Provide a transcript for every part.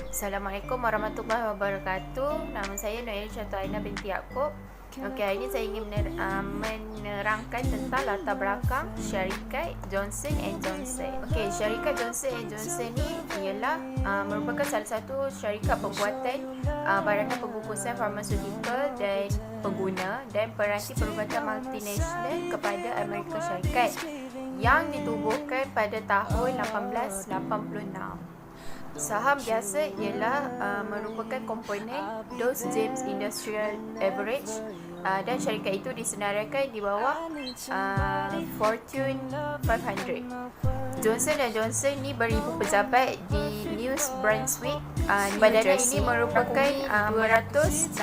Assalamualaikum warahmatullahi wabarakatuh. Nama saya Noel Contoh Aina binti Yaakob. Okey, hari ini saya ingin menerangkan tentang latar belakang syarikat Johnson & Johnson. Okey, syarikat Johnson & Johnson ni ialah merupakan salah satu syarikat pembuatan barangan pembungkusan farmaseutical dan pengguna dan peranti perubatan multinasional kepada Amerika Syarikat yang ditubuhkan pada tahun 1886. Saham biasa ialah merupakan komponen Dow Jones Industrial Average dan syarikat itu disenaraikan di bawah Fortune 500. Johnson & Johnson ni beribu pejabat di New Brunswick. Badan ini merupakan 250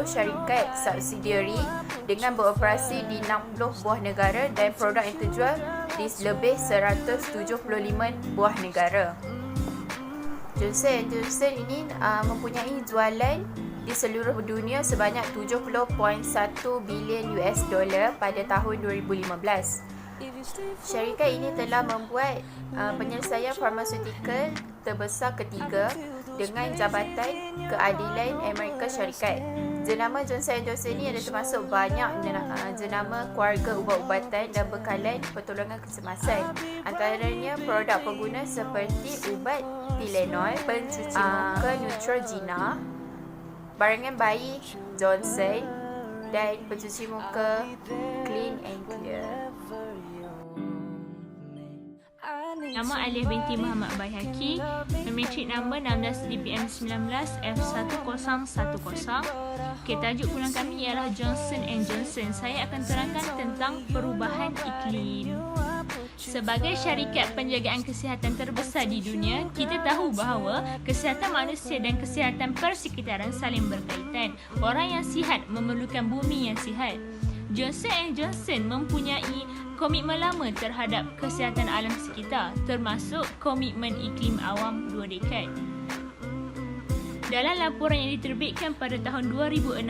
syarikat subsidiary dengan beroperasi di 60 buah negara dan produk yang terjual di lebih 175 buah negara. Johnson & Johnson ini mempunyai jualan di seluruh dunia sebanyak 70.1 bilion US dollar pada tahun 2015. Syarikat ini telah membuat penyelesaian farmaseutical terbesar ketiga dengan Jabatan Keadilan Amerika Syarikat. Jenama Johnson & Johnson ini ada termasuk banyak jenama keluarga ubat-ubatan dan bekalan pertolongan kecemasan. Antaranya produk pengguna seperti ubat Tylenol, pencuci muka Neutrogena, barangan bayi Johnson dan pencuci muka Clean and Clear. Nama Aliyah binti Muhammad Bayhaqi, Matric nombor 16 DPM 19 F1010. Okay, tajuk kuliah kami ialah Johnson & Johnson. Saya akan terangkan tentang perubahan iklim. Sebagai syarikat penjagaan kesihatan terbesar di dunia, kita tahu bahawa kesihatan manusia dan kesihatan persekitaran saling berkaitan. Orang yang sihat memerlukan bumi yang sihat. Johnson & Johnson mempunyai komitmen lama terhadap kesihatan alam sekitar, termasuk komitmen iklim awam 2 dekad. Dalam laporan yang diterbitkan pada tahun 2016,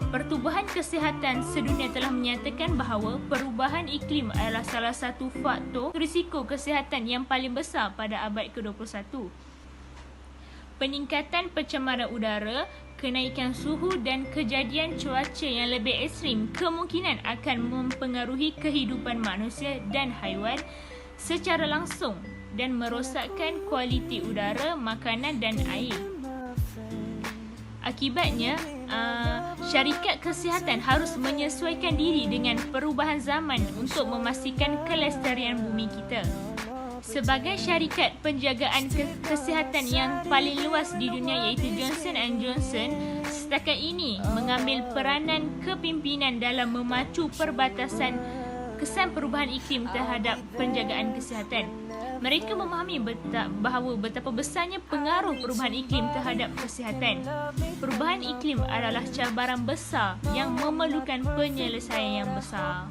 Pertubuhan Kesihatan Sedunia telah menyatakan bahawa perubahan iklim adalah salah satu faktor risiko kesihatan yang paling besar pada abad ke-21. Peningkatan pencemaran udara, kenaikan suhu dan kejadian cuaca yang lebih ekstrim kemungkinan akan mempengaruhi kehidupan manusia dan haiwan secara langsung dan merosakkan kualiti udara, makanan dan air. Akibatnya, syarikat kesihatan harus menyesuaikan diri dengan perubahan zaman untuk memastikan kelestarian bumi kita. Sebagai syarikat penjagaan kesihatan yang paling luas di dunia iaitu Johnson & Johnson, setakat ini mengambil peranan kepimpinan dalam memacu perbatasan kesan perubahan iklim terhadap penjagaan kesihatan. Mereka memahami bahawa betapa besarnya pengaruh perubahan iklim terhadap kesihatan. Perubahan iklim adalah cabaran besar yang memerlukan penyelesaian yang besar.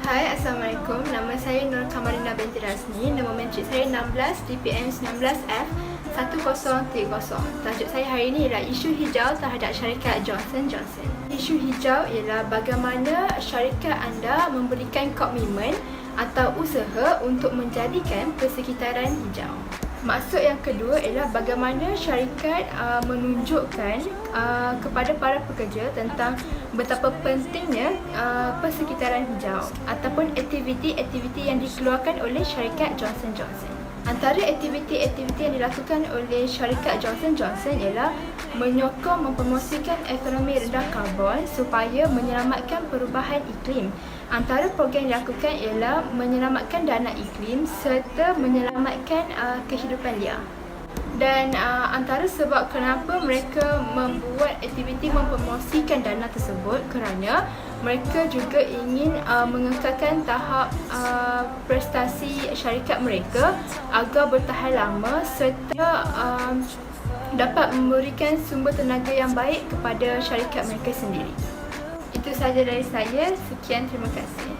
Hai, Assalamualaikum. Nama saya Nur Kamarina binti Rasni. Nama matric saya 16 DPM 19F 1030. Tajuk saya hari ini ialah isu hijau terhadap syarikat Johnson & Johnson. Isu hijau ialah bagaimana syarikat anda memberikan komitmen atau usaha untuk menjadikan persekitaran hijau. Maksud yang kedua ialah bagaimana syarikat menunjukkan kepada para pekerja tentang betapa pentingnya persekitaran hijau ataupun aktiviti-aktiviti yang dikeluarkan oleh syarikat Johnson & Johnson. Antara aktiviti-aktiviti yang dilakukan oleh syarikat Johnson & Johnson ialah menyokong mempromosikan ekonomi rendah karbon supaya menyelamatkan perubahan iklim. Antara program yang dilakukan ialah menyelamatkan dana iklim serta menyelamatkan kehidupan liar. Dan antara sebab kenapa mereka membuat aktiviti mempromosikan dana tersebut kerana mereka juga ingin mengekalkan tahap prestasi syarikat mereka agar bertahan lama serta dapat memberikan sumber tenaga yang baik kepada syarikat mereka sendiri. Itu sahaja dari saya. Sekian, terima kasih.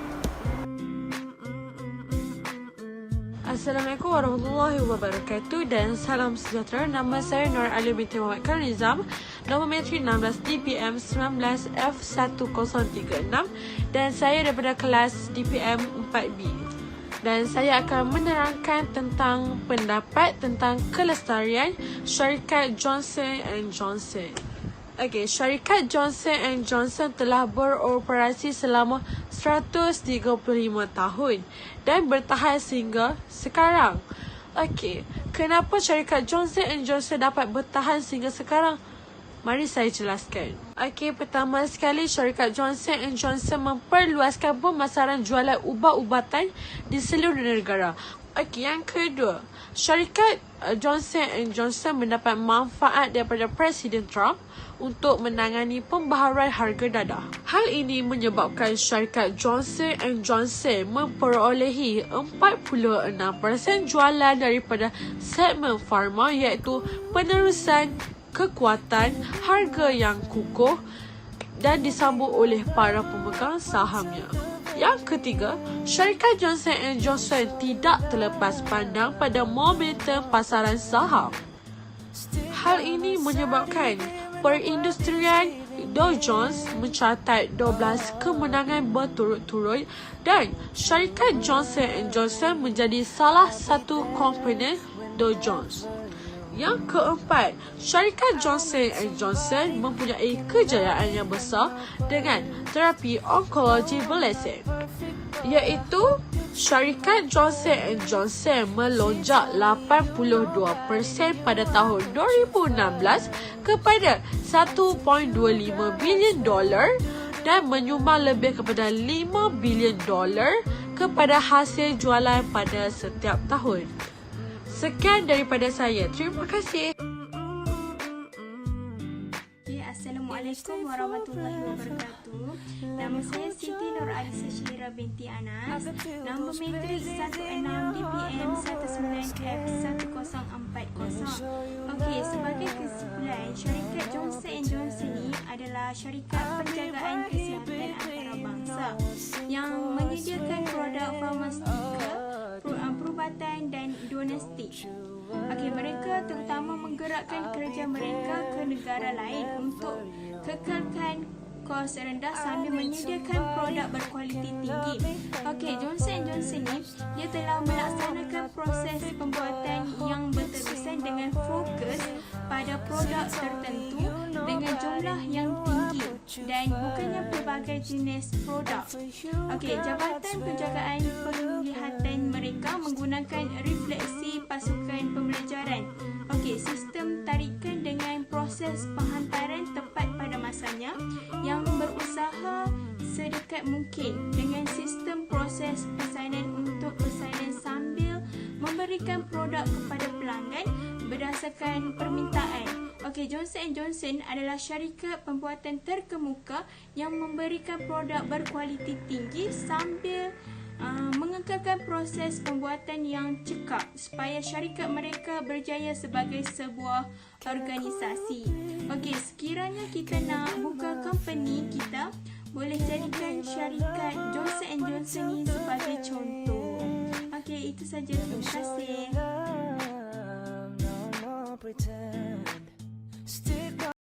Assalamualaikum warahmatullahi wabarakatuh dan salam sejahtera. Nama saya Nur Ali binti Muhammad Nizam, nombor menteri 16 DPM 19F1036 dan saya daripada kelas DPM 4B. Dan saya akan menerangkan tentang pendapat tentang kelestarian syarikat Johnson & Johnson. Okey, syarikat Johnson & Johnson telah beroperasi selama 135 tahun dan bertahan sehingga sekarang. Okey, kenapa syarikat Johnson & Johnson dapat bertahan sehingga sekarang? Mari saya jelaskan. Okey, pertama sekali syarikat Johnson & Johnson memperluaskan pemasaran jualan ubat-ubatan di seluruh negara. Okey, yang kedua, syarikat Johnson & Johnson mendapat manfaat daripada Presiden Trump untuk menangani pembaharuan harga dadah. Hal ini menyebabkan syarikat Johnson & Johnson memperolehi 46% jualan daripada segmen farma, iaitu penerusan kekuatan harga yang kukuh dan disambut oleh para pemegang sahamnya. Yang ketiga, syarikat Johnson & Johnson tidak terlepas pandang pada momentum pasaran saham. Hal ini menyebabkan perindustrian Dow Jones mencatat 12 kemenangan berturut-turut dan syarikat Johnson & Johnson menjadi salah satu komponen Dow Jones. Yang keempat, syarikat Johnson & Johnson mempunyai kejayaan yang besar dengan terapi onkologi berlesen, iaitu syarikat Johnson & Johnson melonjak 82% pada tahun 2016 kepada $1.25 bilion dan menyumbang lebih kepada $5 bilion kepada hasil jualan pada setiap tahun. Sekian daripada saya. Terima kasih. Assalamualaikum warahmatullahi wabarakatuh. Nama saya Siti Nur Alisa Syahira binti Anas. Nombor matrik 16 DPM 19F1040. Okey, sebagai kesimpulan, syarikat Johnson & Johnson ni adalah syarikat penjagaan kesihatan antarabangsa yang menyediakan produk farmasikal, perubatan dan diagnostik. Okey, mereka terutama menggerakkan kerja mereka ke negara lain untuk kekalkan kos rendah sambil menyediakan produk berkualiti tinggi. Okey, Johnson & Johnson ni dia telah melaksanakan proses pembuatan yang berterusan dengan fokus pada produk tertentu dengan jumlah yang tinggi dan bukannya pelbagai jenis produk. Okey, Jabatan Penjagaan Penglihatan mereka menggunakan refleksi pasukan pembelajaran. Okey, sistem tarikan dengan proses penghantaran tepat pada masanya yang berusaha sedekat mungkin dengan sistem proses pesanan untuk pesanan sambil memberikan produk kepada pelanggan berdasarkan permintaan. Okey, Johnson & Johnson adalah syarikat pembuatan terkemuka yang memberikan produk berkualiti tinggi sambil mengekalkan proses pembuatan yang cekap supaya syarikat mereka berjaya sebagai sebuah organisasi. Okey, sekiranya kita nak buka company kita, boleh jadikan syarikat Johnson & Johnson ni sebagai contoh. Okey, itu saja. Terima kasih.